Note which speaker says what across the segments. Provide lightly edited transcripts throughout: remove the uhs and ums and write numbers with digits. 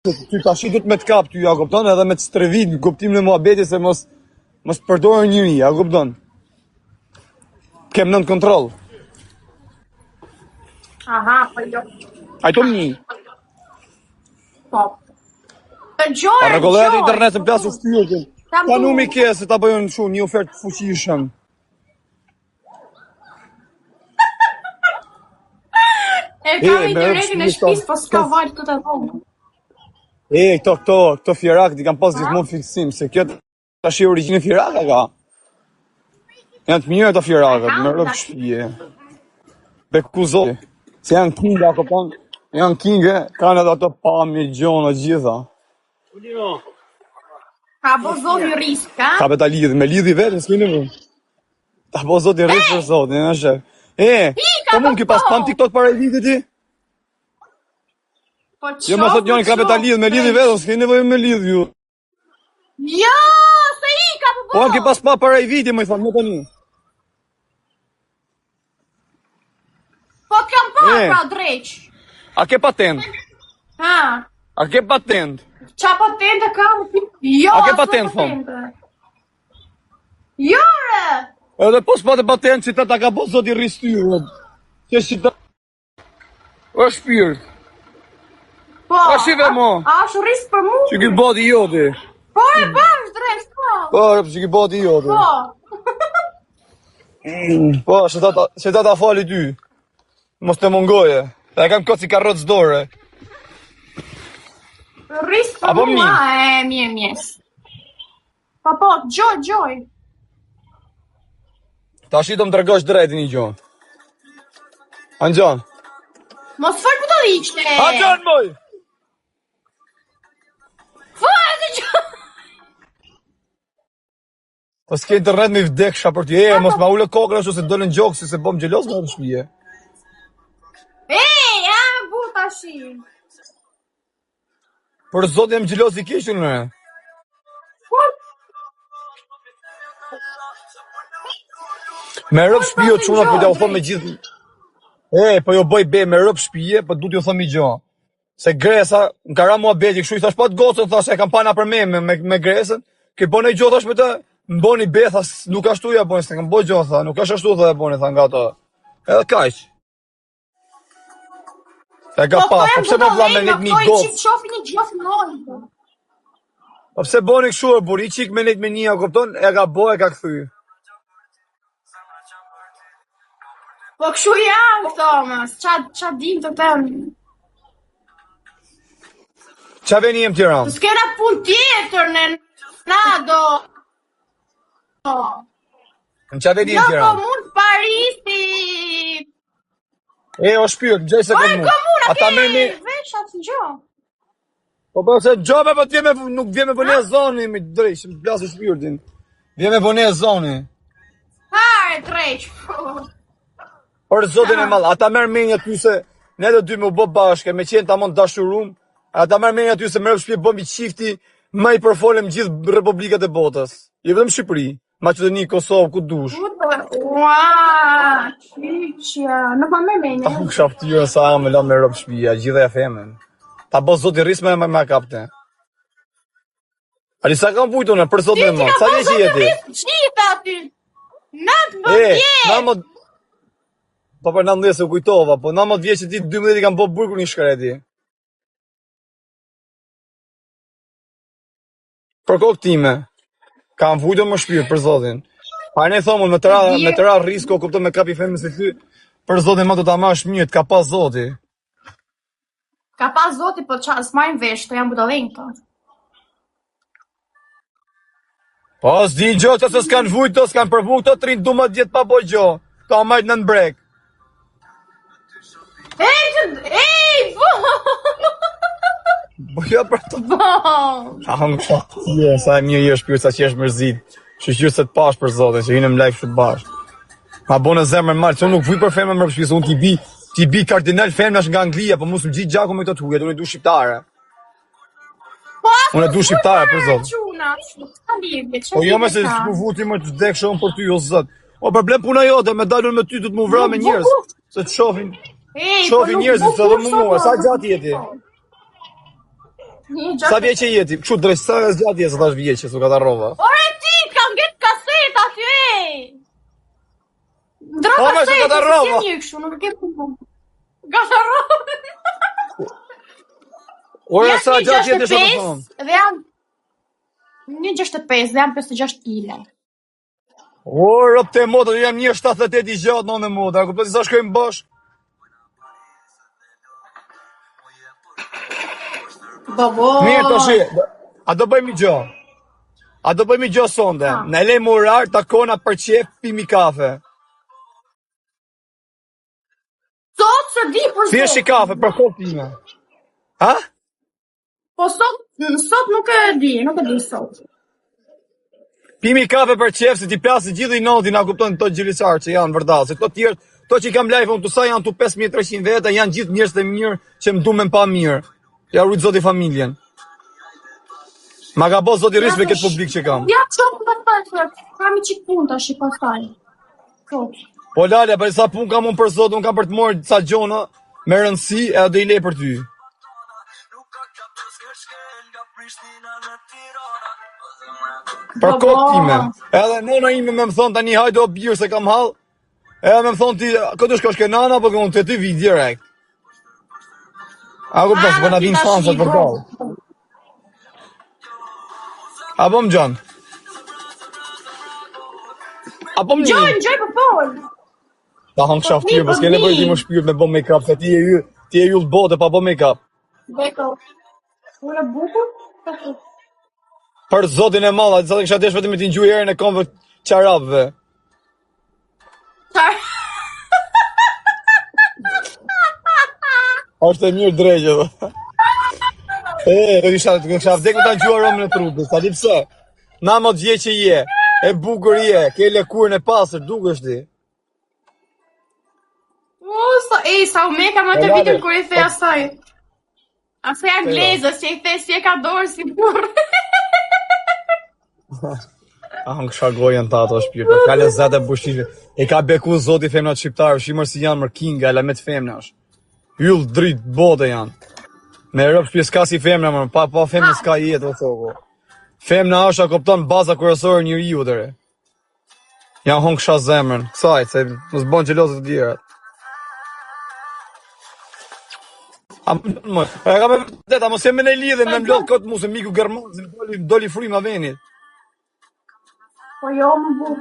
Speaker 1: Ty tash do të me të kap ty, ja kupton, edhe me të strevit, kuptimin e muhabetit se mos përdorë njëri, ja kupton. Kem nën kontroll.
Speaker 2: Aha, po jo.
Speaker 1: Ai to mi.
Speaker 2: Po. Gjoj.
Speaker 1: A rregullohet internet në plasë shpirtin. Ta numi ke se ta bëjnë kështu një ofertë fuqishëm.
Speaker 2: E kam internetin e shtëpisë, po s'ka vaj këtu të vonë.
Speaker 1: Këto fjerak ti kam pas gjithmonë fiksim, se kjo tash e origjinë fjeraka ka. Janë të mirë ato fjerakët, me rrobë shtëpie. Bekuzo. Se janë kinga, kupton? Janë kinge, kanë edhe ato pamje gjona gjitha.
Speaker 2: Ka bo zoti risk, ka?
Speaker 1: Ka beta lidh, me lidhi vetë, s'ke nevojë. Ta bo zoti risk për zotin, na shef. Po mund ki pas pam TikTok para lidhit ti? Jo më thot njëri ka beta lidh, me lidhi vetë, s'ke nevojë me lidh ju.
Speaker 2: Jo, se i ka po.
Speaker 1: Po ki pas pa para i viti, më i thon, më tani.
Speaker 2: Po kam pa pra dreq.
Speaker 1: A ke patent?
Speaker 2: Ha.
Speaker 1: A ke patent?
Speaker 2: Qa patente kam? Jo,
Speaker 1: a ke patent, thon?
Speaker 2: Jo, re!
Speaker 1: Edhe po s'pate patent që ta ka po zoti rristyrë. Që si ta... O shpirt.
Speaker 2: Po,
Speaker 1: a shive mo?
Speaker 2: A është risk për mu?
Speaker 1: Që ki bodi joti.
Speaker 2: Po e bash drejt, po.
Speaker 1: Po, që ki bodi joti.
Speaker 2: Po.
Speaker 1: Po, që ta fali ty. Mos të mungoje. E kam këtë si karrot zdore.
Speaker 2: Risk për mu, e mjes. Po, gjoj.
Speaker 1: Ta shi do më tregosh drejti një gjonë. Anxhan.
Speaker 2: Mos fal për të liqte.
Speaker 1: Anxhan, moj!
Speaker 2: Fal të gjoj.
Speaker 1: Po s'ke internet me vdeksha për ti. Mos ma ule kokra ose do në gjokë, se bom gjelos me në shpije.
Speaker 2: Ja, buta shi.
Speaker 1: Për zotë jam gjelos i kishën me. Me rëp shpije të quna, për t'ja u thonë me gjithë... po jo bëj be me rëp shpije, për du t'ju thonë mi gjo. Se gresa, në kara mua beti, kështu i thash pa të gocën, thash e kam pana për me gresën, ke bone i gjo, thash për të, më boni be, thash, nuk ashtu ja boni, se kam boj gjo, thash, nuk ashtu thash e boni, thash nga to. Edhe kaq. E ka pa, po pse me vla me nek një gocë. Po pse boni kështu e buri, i qik me nek me një, kupton, e ka boj, e ka këthy.
Speaker 2: Po këshu janë, Thomas, qa dim të temë?
Speaker 1: Qa veni jem Tiranë?
Speaker 2: S'kena pun tjetër në do.
Speaker 1: Në qa veni jem Tiranë?
Speaker 2: Jo, komun Parisi.
Speaker 1: O shpyrë, gjej se komun.
Speaker 2: Komun, ake, veshat në gjo.
Speaker 1: Po se gjo me po nuk vje me bëne e zoni, me drejsh, më plasë shpyrtin. Vje me bëne e zoni.
Speaker 2: Hare, drejsh.
Speaker 1: Por zotin e malë, ata merë menja ty se ne dhe dy me u bo bashke, me qenë ta mund dashurum, ata merë menja ty se me rëpë shpje bëmi qifti, ma i përfolem gjithë republikat e botës. I vëdëm Shqipëri, Maqedoni, Kosovë, ku dush.
Speaker 2: Ua, qyqja, në pa me menja.
Speaker 1: Ta ku kësha fëtyrën sa me la me rëpë shpja, gjithë e femen. Ta bo zotin rrisë me kapte. Ali sa kam pujtu në, për zotin e malë, sa një që jeti?
Speaker 2: Qita ty, në të bëdje.
Speaker 1: Po për 19 se u kujtova, po 19 vjeç që ti 12 i kam bo burkur një shkreti. Për kokë time, kam vujtë më shpirë për zotin. Pa ne thomë, me të ra risko, kupto me kapi femën se ty, për zotin ma të ta mash mirë, ka pas zoti.
Speaker 2: Ka pas zoti, po qa, s'majnë vesh, të jam budalin të.
Speaker 1: Po, s'di gjo që se s'kan vujtë, s'kan përvu këto 30 dumat djetë pa boj gjo, ta majtë në brek. Po jo për të... Sa e mirë jesh pyrë, sa që jesh mërzit. Shqyqyrë se të pash për zotin, që hinë më lajfë shumë bashkë. Ma bo në zemër marë, që unë nuk vuj për femën më përshpjës, unë ti bi kardinal femën është nga Anglia, po musë më gjitë gjaku me këto të hujet, unë e du shqiptare. Unë e du shqiptare për zotin. Po jo me se s'pu vuti më të dekë shumë për ty, o zët. O problem puna jote, me dalun me ty, du të mu vra me njërës, se të shofin njerëzit, se dhe mu mua, sa gjatë jeti? Sa vjeqe jeti? Kështu drejt, sa zgjat jetë, sa tash vjeqe, su ka ta rova.
Speaker 2: Ore ti, kam gjetë kaset aty e! Ndra
Speaker 1: Po, me,
Speaker 2: kaset,
Speaker 1: se ka ta
Speaker 2: se
Speaker 1: rova.
Speaker 2: kem një kështu, nuk e kem punë. Ka ta rova.
Speaker 1: Ore, sa gjatë jetë shumë të thonë.
Speaker 2: Dhe janë 1,65 dhe janë 56 kg.
Speaker 1: Ore, rëpë të motë, jam 1,78 i gjatë në në motë, a ku përti sa shkojmë bashkë?
Speaker 2: Babo.
Speaker 1: Mirë të shi, a do bëjmë i gjo? A do bëjmë i gjo sonde? Në lejmë orar, takona për qep, pimi kafe.
Speaker 2: Sot se di për sot.
Speaker 1: Thjesht i kafe, për kohë time. Ha?
Speaker 2: Po sot nuk e di sot.
Speaker 1: Pimi kafe për qef, se ti plasë gjithë i noti, na kuptojnë të gjiliqarë që janë vërdalë, se këto tjerë, to që i kam live, unë të sa janë të 5300 vete, janë gjithë njërës të mirë që më du me mpa mirë. Ja rujtë zoti familjen. Ma ka bo zoti rrisë me këtë publik që kam.
Speaker 2: Ja, qëmë të të kam i qikë punë të shi pastaj.
Speaker 1: Po lale, për sa pun kam unë për zotë, unë kam për të morë sa gjona, me rëndësi, e do i lej për ty. Për kohë time. Edhe nona ime me më thonë tani hajde o birë se kam hall. Edhe me më thonë ti, këtë shkosh ke nana, po kënë të ty vi direkt. A ku përse, për na vinë fansat për kohë. A po më gjanë? A po më një?
Speaker 2: Gjoj për polë.
Speaker 1: Ta hangë shaftyrë, për s'ke nevojë ti më shpyrë me bo make-up, se ti e yllë bote pa bo make-up.
Speaker 2: Beko. Unë bukur?
Speaker 1: Për zotin e malla, sa të kësha desh vetëm me t'i ngjuj erën e komve qarabëve. Është e mirë drejgjë, dhe. Do kësha vdek me t'a ngjuar romën e trupit, sa di pse. Na më t'je që je, e bukur je, ke lëkurën e pasër, dukesh ti.
Speaker 2: Sa u meka më të vitin kur i the asaj. Asaj anglezës që i the si e ka dorë si burë.
Speaker 1: Hangë shagojën ta ato shpirë, ka lezat e bushishme. E ka beku zoti femnat shqiptarë, shimër si janë mër kinga, e lamet femna është. Yllë dritë bote janë. Me rëpë shpirë s'ka si femna mërë, pa femna s'ka jetë o thoko. Femna është a kopton baza kërësorë një riu dhere. Janë hongë shah zemrën, kësaj, se nësë bon gjelozët të djerat. A ka me vërtet, a mos e me ne lidhe me mlodh këtë mu se miku Germanzi doli frima venit.
Speaker 2: Po jo më burë.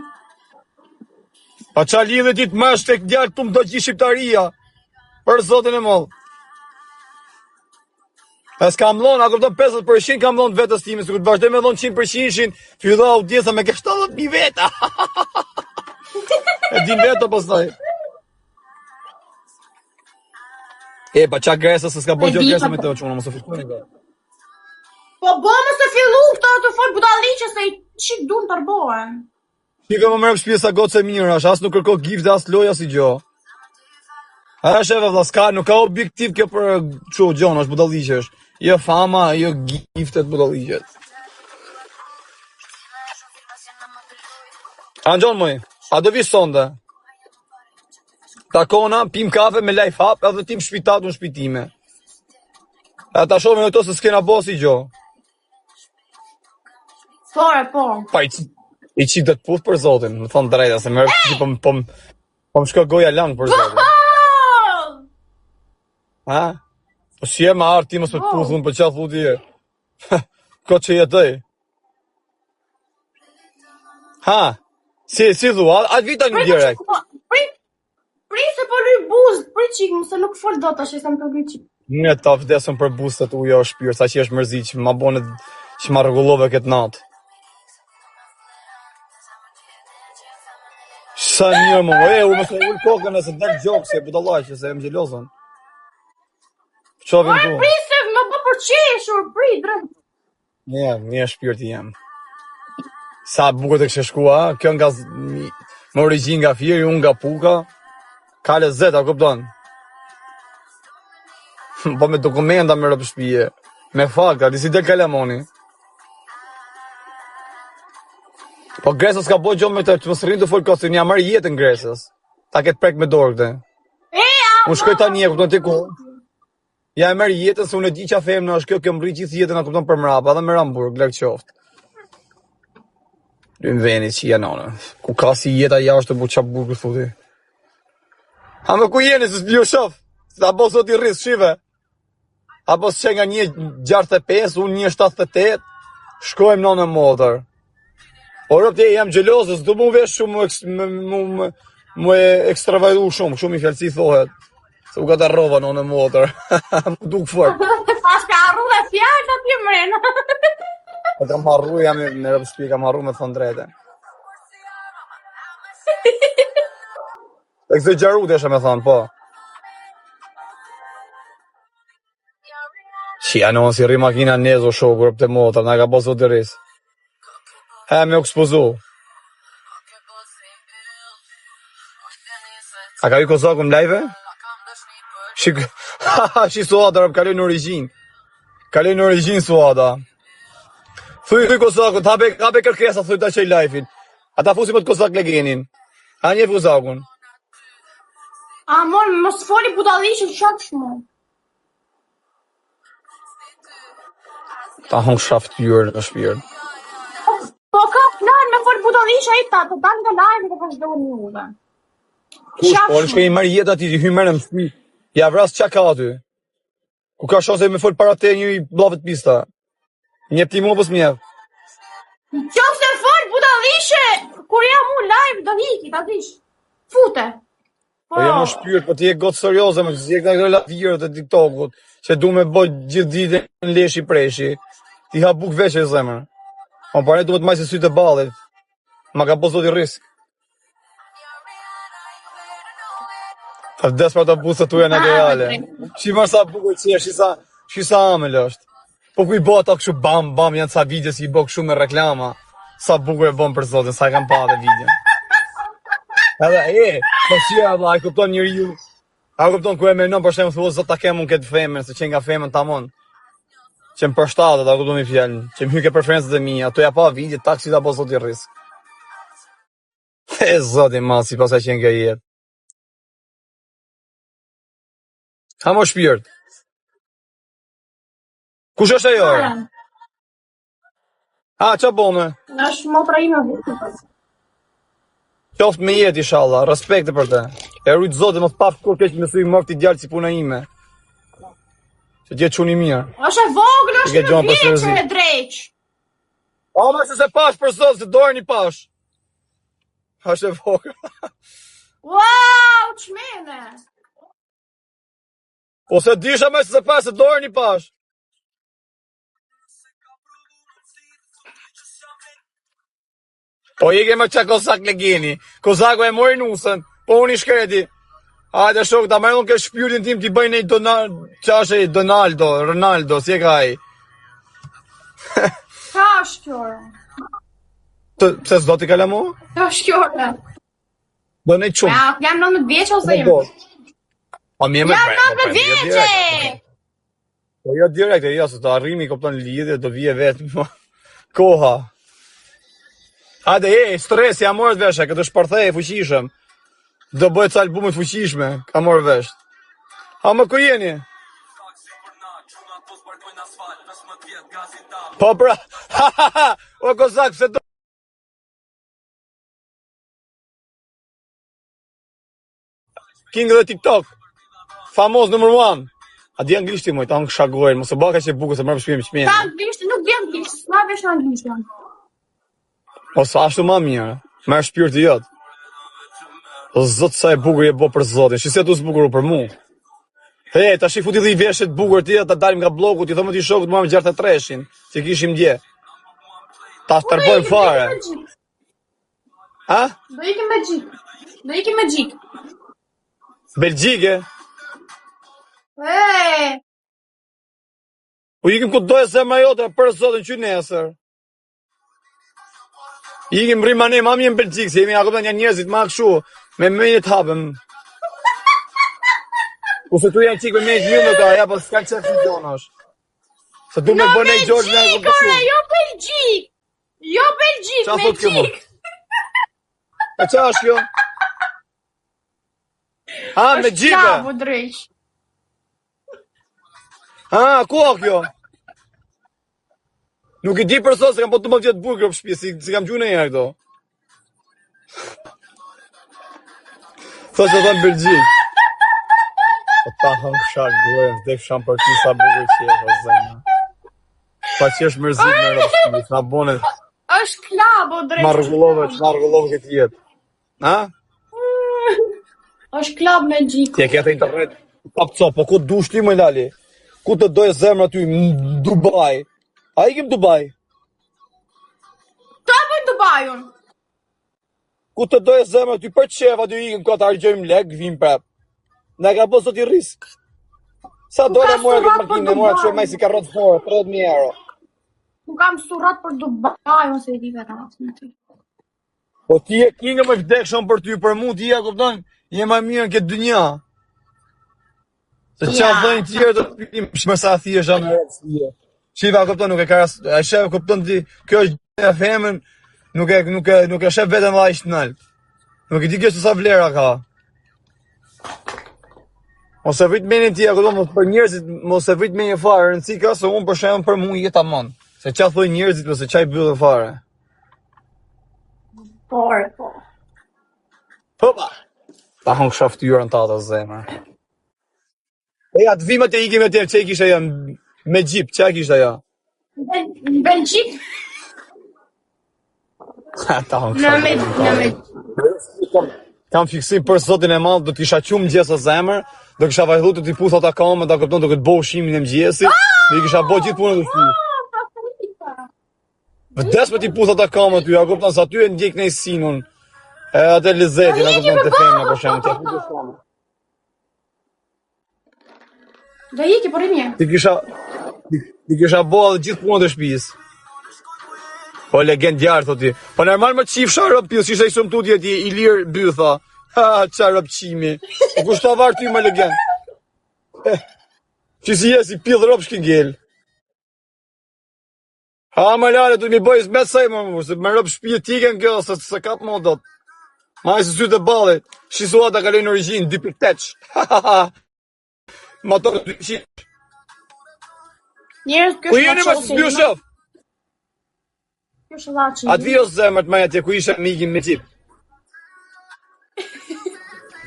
Speaker 1: Pa qa lidhe ti të mësh tek djarë të më do gjithë shqiptaria. Për zotin e mollë. E s'ka mlon, a këpëton 50% ka mlon vetës time, se këtë vazhdoj me dhonë 100%, fillua audienca me ke 70.000 veta. E din veto pastaj. E, pa qa gresa se s'ka bo gjë gresa me të që unë mos e fishkojnë nga.
Speaker 2: Po bo mos e fillu këta të folë budaliqe se i qik du në tërbohen.
Speaker 1: Shika më mërëm shpje sa gotë se mirë, as nuk kërko gift dhe as loja si gjo. A shefe vlaska, nuk ka objektiv kjo për që gjonë, është budaliqe është. Jo fama, jo giftet budaliqet. A në gjonë mëj, a do vi sonde? Takona, pim kafe me life hap edhe tim shpitat në shpitime. E ta shumë në to se s'kena bo si gjo.
Speaker 2: Po.
Speaker 1: Pa i qitë të puth për zotin, më thonë drejta, se më rëpë po më shko goja langë për zotin. Ha? Po si e ma arë ti mësë për të puth, unë për qatë thuti e. Ko që jetëj. Ha? Si dhu, atë vita një direkt.
Speaker 2: Pri se po luj buzë, pri qikë, mëse nuk fol do të ashe se më të luj qikë.
Speaker 1: Një ta vdesën për buzët uja o shpirë, sa që është mërzi që ma bone që ma regullove këtë natë. Sa njërë më, u mëse ullë kokën e se dhek gjokë, se e budalaj, se e më gjelozën. Qovin tu?
Speaker 2: Pri se më po përqeshur, pri, drejt.
Speaker 1: Një shpirti jem. Sa bukur të kështë shkua, kjo nga më origin nga Firi, unë nga Puka. Ka lezet, a kupton? Po me dokumenta me rëpë shpije. Me fakta, disi del kalamoni. Po Gresës ka bo gjo me të që më sërin të folë kosë, një marë jetën Gresës. Ta ketë prek me dorë këte. Unë shkoj ta një, kupton ti ku? Ja e merr jetën se unë e di që a femna është kjo më rri gjithë jetën a kupton për mrapa dhe me Ramburg, lek qoftë. Në venit që janë anë. Ku ka si jeta jashtë bu qa burgë thotë. Ha më ku jeni se s'bjo shof? Apo sot i rris shive. Apo s'qe nga 1.65, unë 1.78. Shkojmë në motor. Orë pëtje jam gjelosë, s'du mu vesh shumë mu e ekstravajdu shumë i fjallësi thohet. Se u ka të rrova në motor. Më duk fort.
Speaker 2: Pas ka arru dhe fjallë atje mrena.
Speaker 1: E kam harru, jam në rëpëshpi, kam harru me thonë drejte. E këse gjaru desha me thonë, po. Shia në si rri makina nezo shokur për të motor, nga ka boso të rrisë. Me u ekspozu. A ka ju Kozaku më live? Shi Suada, rëpë kaloj në origin. Kaloj në origin Suada. Thuj Kozaku, hape kërkesa, thuj ta qej live-in. Ata fusi më të Kozak legenin. A një Kozakun.
Speaker 2: A mon, mos foli budalishë shak shmo.
Speaker 1: Ta hong shaft pjërë në shpjërë.
Speaker 2: Po ka plan me fol budalishë a i ta, të dan nga live të përshdo një uve.
Speaker 1: Kush, po në shkej i marrë jetë ati, ti hy mërë më shpi. Ja vras qa ka aty. Ku ka shanse me fol para te një i blavet pista. Një pti mu pës mjef.
Speaker 2: Qofë se fol budalishë, kur jam mu live do hiki, ta dish. Fute.
Speaker 1: Po jam në shpyrë, po ti e gotë serioze, më që si e këna këna lavijërët e TikTokut, që du me boj gjithë ditë në leshi preshi. Ti ha buk veç e zemër. Po pare duhet maj se sytë e balit. Ma ka po zot i risk. Ta vdes për të busët tuja në reale. Shimar sa bukur që e, shisa amel është. Po ku i bo ato këshu bam, janë sa video si i bo këshu me reklama. Sa bukur e bom për zotin, sa e kam pa dhe video. Edhe, po qia dhe, a i kupton njëri ju. A i kupton ku e menon për shemë thua, zot ta kemë unë këtë femen, se që nga femen ta mon. Që më përshtatët, a kupton mi fjallën. Që më hyke preferenцët e mija, ato ja pa video, taksi da po zot i risk. E zotin ma, si pas a qenë nga jetë. Ha mo shpirt. Kush është ajo? Qa bone?
Speaker 2: Është motra ime vëtë.
Speaker 1: Qoftë me jetë, inshallah, respekte për te. E rujtë zote, më të pafë kur keq me thuj mërti djallë si puna ime. Që tjetë quni mirë.
Speaker 2: Është e vogël, është në vjeqë e dreqë.
Speaker 1: O, me se pash për zotë, se dojë një pash. është e vogël.
Speaker 2: Wow, qmene.
Speaker 1: Ose disha me se pash, se dojë një pash. Po i kemë qa Kozak legeni. Kozaku e mori nusën, po unë i shkreti. Hajde shok, ta marrë unë ke shpyrin tim t'i bëjnë i Ronaldo, si e ka i.
Speaker 2: Ka është kjore?
Speaker 1: Pse s'do t'i kala mu?
Speaker 2: Ka është kjore?
Speaker 1: Do ne qumë.
Speaker 2: Ja, jam 19 vjeqe ose jam? Jam 19 vjeqe!
Speaker 1: Po jo direkt, jo, se të arrimi kopton lidhje, do vije vetë. Koha. Hajde, stres, ja morët veshe, këtë shpërthej, fuqishëm. Do bëjt sa albumit fuqishme, ka morë vesh. Ha më ku jeni? Po pra, o Kozak, se do... King dhe TikTok, famoz number 1. A di anglishti moj, ta në shagojnë, mos e baka që buku se mërë shpime shpime.
Speaker 2: Ta anglishti, nuk di anglishti, s'ma vesh në anglishti.
Speaker 1: O sa ashtu ma mirë, mërë shpirë të jotë. O zotë sa e bukur je bo për zotin, shise tu s'bukuru për mu. He, ta shi futi dhe i veshet bukur ti, ta dalim nga bloku, ti thëmë ti shokët mua me 63-shin, që kishim dje. Ta shtërbojmë fare. Ha?
Speaker 2: Do ikim me gjik. Do ikim me gjik.
Speaker 1: Belgjike?
Speaker 2: E.
Speaker 1: Po ikim ku dojë se ma jote për zotin që nesër. Ikim rrima ne, ma mi e në Belgjikë, se jemi akopta një njerëzit ma këshu, me mëjnë të hapëm. Ku se tu janë qikë me me një me ta, ja, po s'kanë qefë në gjonë është. Se du me bëne i gjorë në akopta shumë.
Speaker 2: Jo Belgjik! Jo Belgjik,
Speaker 1: qa
Speaker 2: me gjik!
Speaker 1: E qa është kjo? Ha, me gjikë?
Speaker 2: Është qavo drejsh.
Speaker 1: Ah, ku a kjo? Nuk I di për sot se kam po 12 burger për shtëpi, si kam gjuar ndonjëherë këto. Thosë të thënë Belgjik. Po ta hëm shak duhem, vdek sham për ty sa bukur që je, o zemra. Pa që është mërzit me rëpështi, s'na bone...
Speaker 2: është klab, o drejtë.
Speaker 1: Na rregullove këtë jetë. Ha?
Speaker 2: është klab me gjiko.
Speaker 1: Ti e kete internet, pap co, po ku dush ti më lali? Ku të dojë zemra ty, në Dubai? A ikim Dubai?
Speaker 2: Ta bëjnë Dubajun.
Speaker 1: Ku të dojë zemra ty për qeva ty ikim, ka të argjojmë lek, vim prap. Ne ka po sot I risk. Sa dojnë e mora këtë makinë, e mora të shumë maj si ka rëtë fore, 30.000 euro.
Speaker 2: Nuk kam surat për Dubajun, se I di vetë rasë në ty.
Speaker 1: Po ti e kinga më vdekshëm për ty, për mu ti e kupton, je më mirë në këtë dynja. Se qa dhënë tjerë të pilim, shmërsa thjesha në rëtësie. Shiva kupton, nuk e ka rast, a shef kupton ti, kjo është e femën, nuk e shef vetëm vajsh të naltë. Nuk I di kjo që sa vlera ka. Mos e vrit menin ti, kupton, mos për njerëzit, mos e vrit menin fare, rëndësi ka se unë për shemë për mu jetë amon. Se qa thoi njerëzit, ose qa I bëllë fare.
Speaker 2: Po.
Speaker 1: Hopa! Ta hëngë shaftyrën ta të zemër. E atë vimet e ikim e të që I kisha janë me gjip, që kisha ja?
Speaker 2: Belgjik?
Speaker 1: Ta hëngë shaftyrën. Kam fiksim për zotin e madhë, do t'isha qumë mëgjesë o zemër, do kisha vajhlu të t'i pusha ta kamë, da këpton do këtë bo ushimin e mëgjesit, dhe I kisha bo gjithë punën të shpi. Vdes me t'i pusha ta kamë ty, a këpton sa ty e ndjek në I sinun, e atë e lizetin, a këpton të femna për shemë, t'ja këtë shumë.
Speaker 2: Do iki, por I mje.
Speaker 1: Ti kisha bo edhe gjithë punën të shpis. Po legendjarë, thoti. Po normal më qifsha rëpil, si shë I shumë tutje ti I lirë bytha. Ha, qa rëpqimi. Po kushta varë ty më legend. Që si jesi, pil rëp shkingel. Ha, më lale, du mi bëjës me sej më se me rëp shpije tiken kjo, se kap më dot. Ma e si sytë e balit, shisua ta kaloj në origin, 2.8. Ha, ha, ha. Ma to 200.
Speaker 2: Njerës kjo
Speaker 1: Ku jeni më së zbjo shëf? Atë vi o zemër të maja tje, ku isha mikim me qip.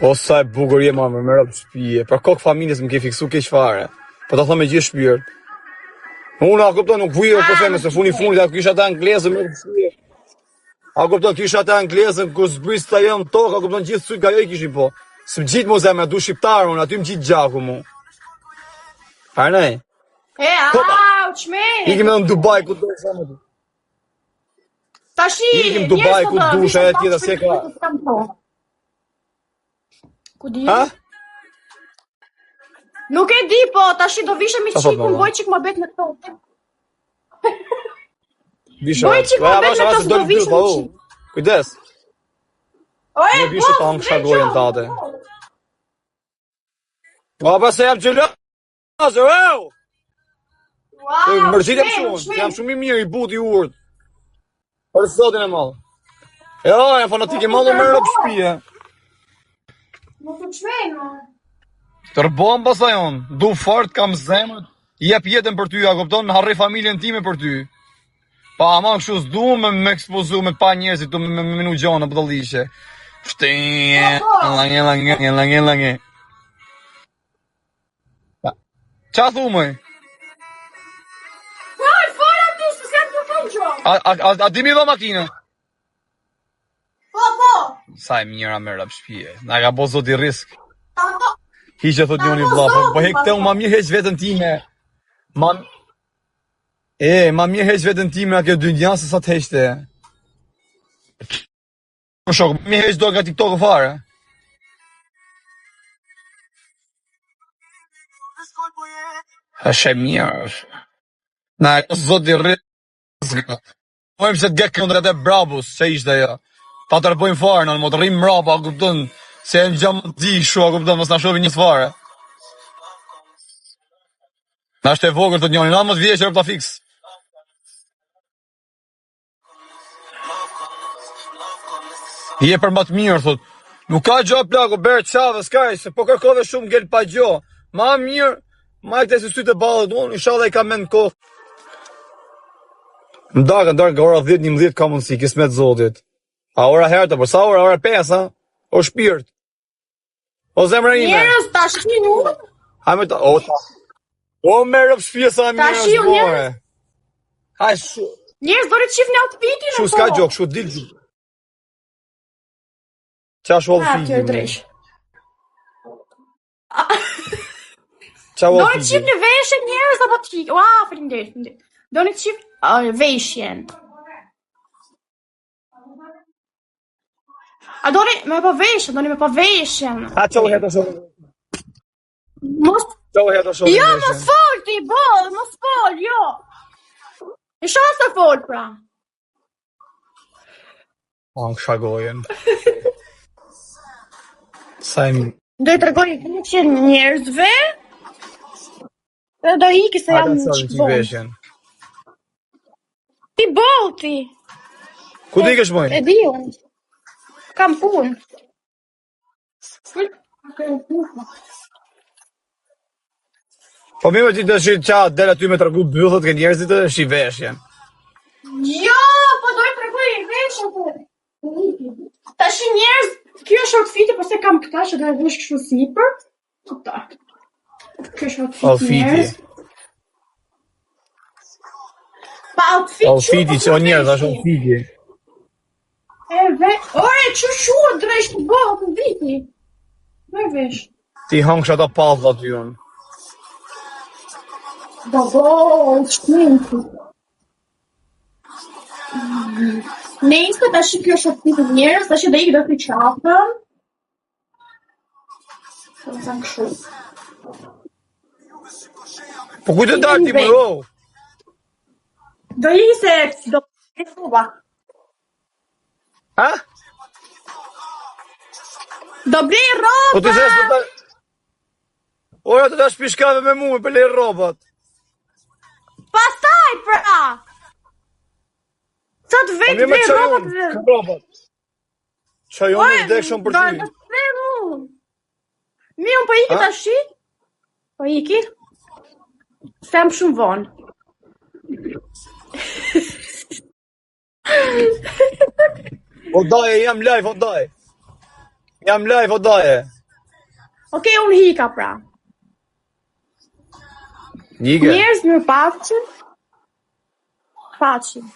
Speaker 1: O sa e bukur je ma me rëpë shpije. Pra kokë familjes më ke fiksu keq fare. Po ta thë me gjithë shpirë. Unë a kupton nuk vujë po theme se funi a kisha ta anglezën me rëpë shpije. A kupton kisha ta anglezën ku zbris ta jënë tokë, a kupton gjithë sujtë ka jo I kishin po. Së më gjitë mu zemër, du shqiptarë unë, aty më gjitë gjaku mu. Parnej.
Speaker 2: Qme.
Speaker 1: Ikim edhe në Dubai ku dojë sa më du.
Speaker 2: Tashi,
Speaker 1: ikim Dubai ku dusha e tjeta se ka.
Speaker 2: Ku di?
Speaker 1: Ha?
Speaker 2: Nuk e di, po tashi do vishe me qikun, boj qik më bet në këto. Boj qik më bet në këto, do vishe me qik.
Speaker 1: Kujdes.
Speaker 2: Oje,
Speaker 1: vishe pa hangë shagojën tate. O, pa se jam qëllazër, eo! Mërgjit jam shumë I mirë I but I urt. Për sotin e malë. Jo, jam fanatik I malë me rëpë shpije.
Speaker 2: Nuk të qmenë.
Speaker 1: Tërbom pasaj unë, du fort, kam zemët, jep jetën për ty, a kupton, harri familjen time për ty. Pa, ama kështu s'du me ekspozu me pa njerëzit, tu me minu gjonë, për të lishe. Shtinje, lange. Qa thu mëj? A di mi dha makina?
Speaker 2: Po.
Speaker 1: Sa e mira me rëpë shpije. Na ka bo zoti risk. Hiqe thot njoni vla, po hek te unë ma mirë heq vetën time. Ma mirë heq vetën time a kjo dynja se sa të heqte. Për shok, ma mirë heq do nga TikTok fare. Është e mirë. Na e zoti risk. Mojmë se t'gek këndër e brabus, që ishte ja. Ta tërbojmë fare, në më të rrimë mrapa, kuptën, se e në gjamë di shua, kuptën, mos në shovi njës fare. Në është e vogër të njoni, në më të vjeqë, rëpë ta fix. Je për më të mirë, thot. Nuk ka gjo plako, berë qave, s'kaj, se po kërkove shumë gjelë pa gjo. Ma mirë, Majte si sytë e balët, unë, inshallah I kam mend kohë. Ndarë, ora 10-11 ka mundësi, kismet zotit. A ora herë, por sa ora 5, ha? O shpirt. O zemra ime.
Speaker 2: Njerëz tashin unë.
Speaker 1: Hajme ta, o merë shpia sa mirë është more. Haj,
Speaker 2: Njerëz do të çifni outfitin.
Speaker 1: Shu s'ka gjok, shu dil. Qa shu outfiti?
Speaker 2: Kjo drejsh.
Speaker 1: Qa
Speaker 2: Do të
Speaker 1: outfiti?
Speaker 2: çifni veshën njerëz apo ti? Ua, faleminderit. Do të çif veshjen. A doni me pa veshjen,
Speaker 1: Ha, qo heta shu.
Speaker 2: Mos
Speaker 1: Qo heta shu.
Speaker 2: Jo, mos fol ti, mos fol, jo. E shoh se fol pra.
Speaker 1: Ang shagojen. Sajmë.
Speaker 2: Do I tregoj që njerëzve dhe do iki se jam
Speaker 1: Ata ti
Speaker 2: çvon.
Speaker 1: veshjen.
Speaker 2: Ti bolti.
Speaker 1: Ku ti kesh moj?
Speaker 2: E di unë. Kam punë.
Speaker 1: Po mi me ti të shi qa del aty me tregu byllët ke njerëzit të shi veshjen.
Speaker 2: Jo, po do I tregoj veshën. Tash njerëz, kjo është outfiti, po se kam këta që do e vesh kështu sipër. Këta. Kjo është outfiti njerëz. Pa
Speaker 1: Outfiti që o njerëz, është outfiti.
Speaker 2: Ore, që shuë drejsh të bëhë të viti. Me vesh.
Speaker 1: Ti hangë që ata pallë aty unë.
Speaker 2: Do shkminti. Nejse, ta shi kjo është outfiti njerëz, ta shi dhe I do të qafën. Të të këshu.
Speaker 1: Po ku të darë ti më ro?
Speaker 2: Do I se do të fuba.
Speaker 1: Ha?
Speaker 2: Do blej roba!
Speaker 1: Po ti se s'po ta... Ora të dash pishkave me mu, për lej robat.
Speaker 2: Pastaj, pra! Sa të vetë blej robat!
Speaker 1: Qa jo në vdek shumë për ty.
Speaker 2: Mi unë po iki tashi? Po iki? Sem shumë vonë.
Speaker 1: O daje, jam live, o daje. Jam live, o daje.
Speaker 2: Okej, unë hika pra.
Speaker 1: Nike.
Speaker 2: Njerëz mirë pafshim. Pafshim.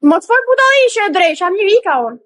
Speaker 2: Mos fol budalliqe drejt, jam një hika unë.